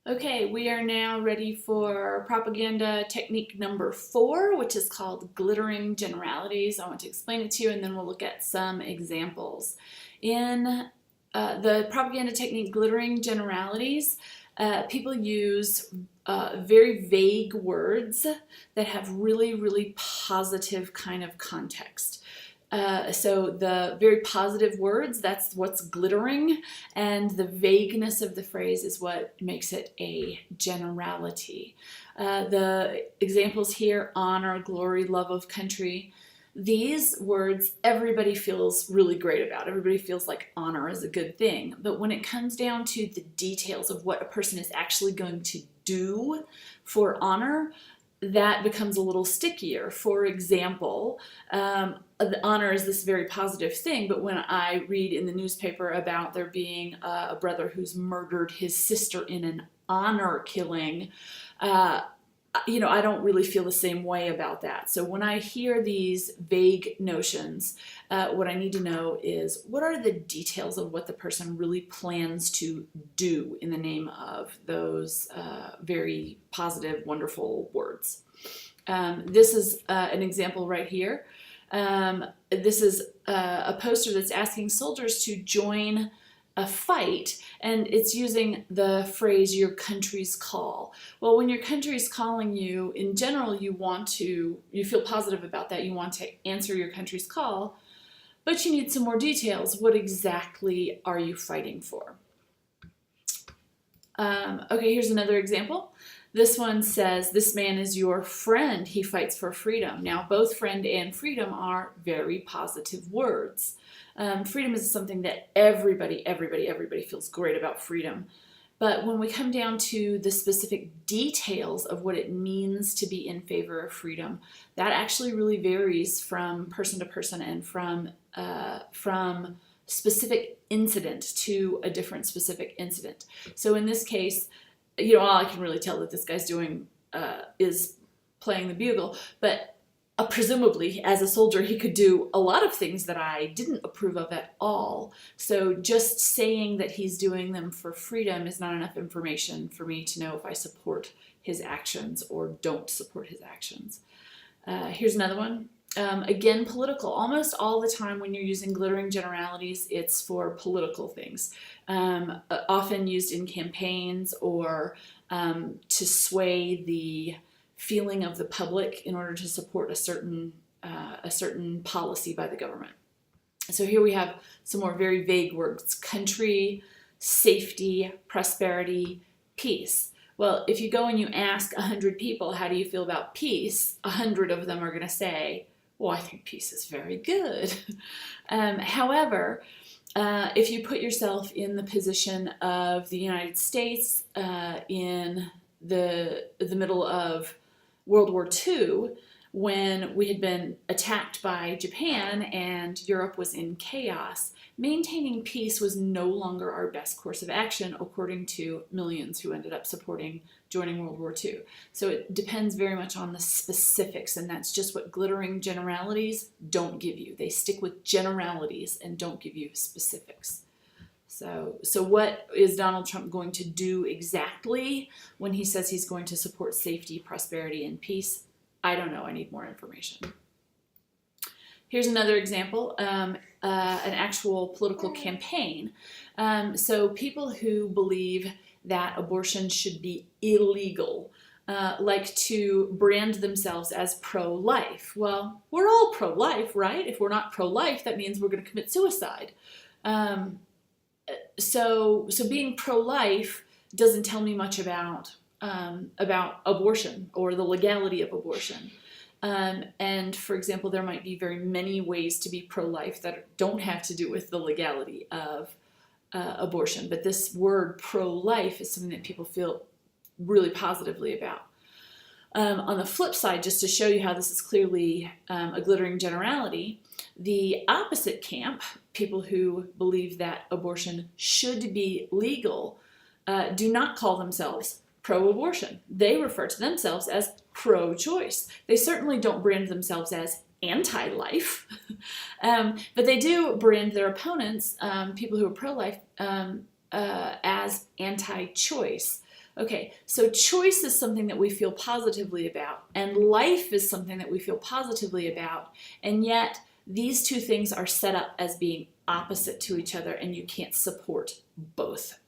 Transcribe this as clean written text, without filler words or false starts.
Okay, we are now ready for propaganda technique number 4, which is called glittering generalities. I want to explain it to you and then we'll look at some examples. In the propaganda technique glittering generalities, people use very vague words that have really positive kind of context. So the very positive words, that's what's glittering, and the vagueness of the phrase is what makes it a generality. The examples here: honor, glory, love of country. These words everybody feels really great about. Everybody feels like honor is a good thing. But when it comes down to the details of what a person is actually going to do for honor, that becomes a little stickier. For example, honor is this very positive thing, but when I read in the newspaper about there being a brother who's murdered his sister in an honor killing, I don't really feel the same way about that. So when I hear these vague notions, what I need to know is what are the details of what the person really plans to do in the name of those very positive, wonderful words. This is an example right here. This is a poster that's asking soldiers to join a fight, and it's using the phrase "your country's call." Well, when your country's calling you, in general, you feel positive about that. You want to answer your country's call, but you need some more details. What exactly are you fighting for? Okay, here's another example. This one says, this man is your friend. He fights for freedom. Now, both friend and freedom are very positive words. Freedom is something that everybody feels great about freedom. But when we come down to the specific details of what it means to be in favor of freedom, that actually really varies from person to person and from specific incident to a different specific incident. So in this case, all I can really tell that this guy's doing is playing the bugle, but presumably as a soldier he could do a lot of things that I didn't approve of at all. So just saying that he's doing them for freedom is not enough information for me to know if I support his actions or don't support his actions. Here's another one. Again, political. Almost all the time when you're using glittering generalities, it's for political things. Often used in campaigns or to sway the feeling of the public in order to support a certain policy by the government. So here we have some more very vague words: country, safety, prosperity, peace. Well, if you go and you ask 100 people, how do you feel about peace? 100 of them are going to say, well, I think peace is very good. However, if you put yourself in the position of the United States in the middle of World War II, when we had been attacked by Japan and Europe was in chaos, maintaining peace was no longer our best course of action, according to millions who ended up joining World War II. So it depends very much on the specifics, and that's just what glittering generalities don't give you. They stick with generalities and don't give you specifics. So what is Donald Trump going to do exactly when he says he's going to support safety, prosperity, and peace? I don't know. I need more information. Here's another example, an actual political campaign. So people who believe that abortion should be illegal like to brand themselves as pro-life. Well, we're all pro-life, right? If we're not pro-life, that means we're going to commit suicide. So being pro-life doesn't tell me much about abortion or the legality of abortion. And for example, there might be very many ways to be pro-life that don't have to do with the legality of abortion. But this word pro-life is something that people feel really positively about. On the flip side, just to show you how this is clearly a glittering generality, the opposite camp, people who believe that abortion should be legal, do not call themselves pro-abortion. They refer to themselves as pro-choice. They certainly don't brand themselves as anti-life, but they do brand their opponents, people who are pro-life, as anti-choice. Okay, so choice is something that we feel positively about, and life is something that we feel positively about, and yet these two things are set up as being opposite to each other, and you can't support both.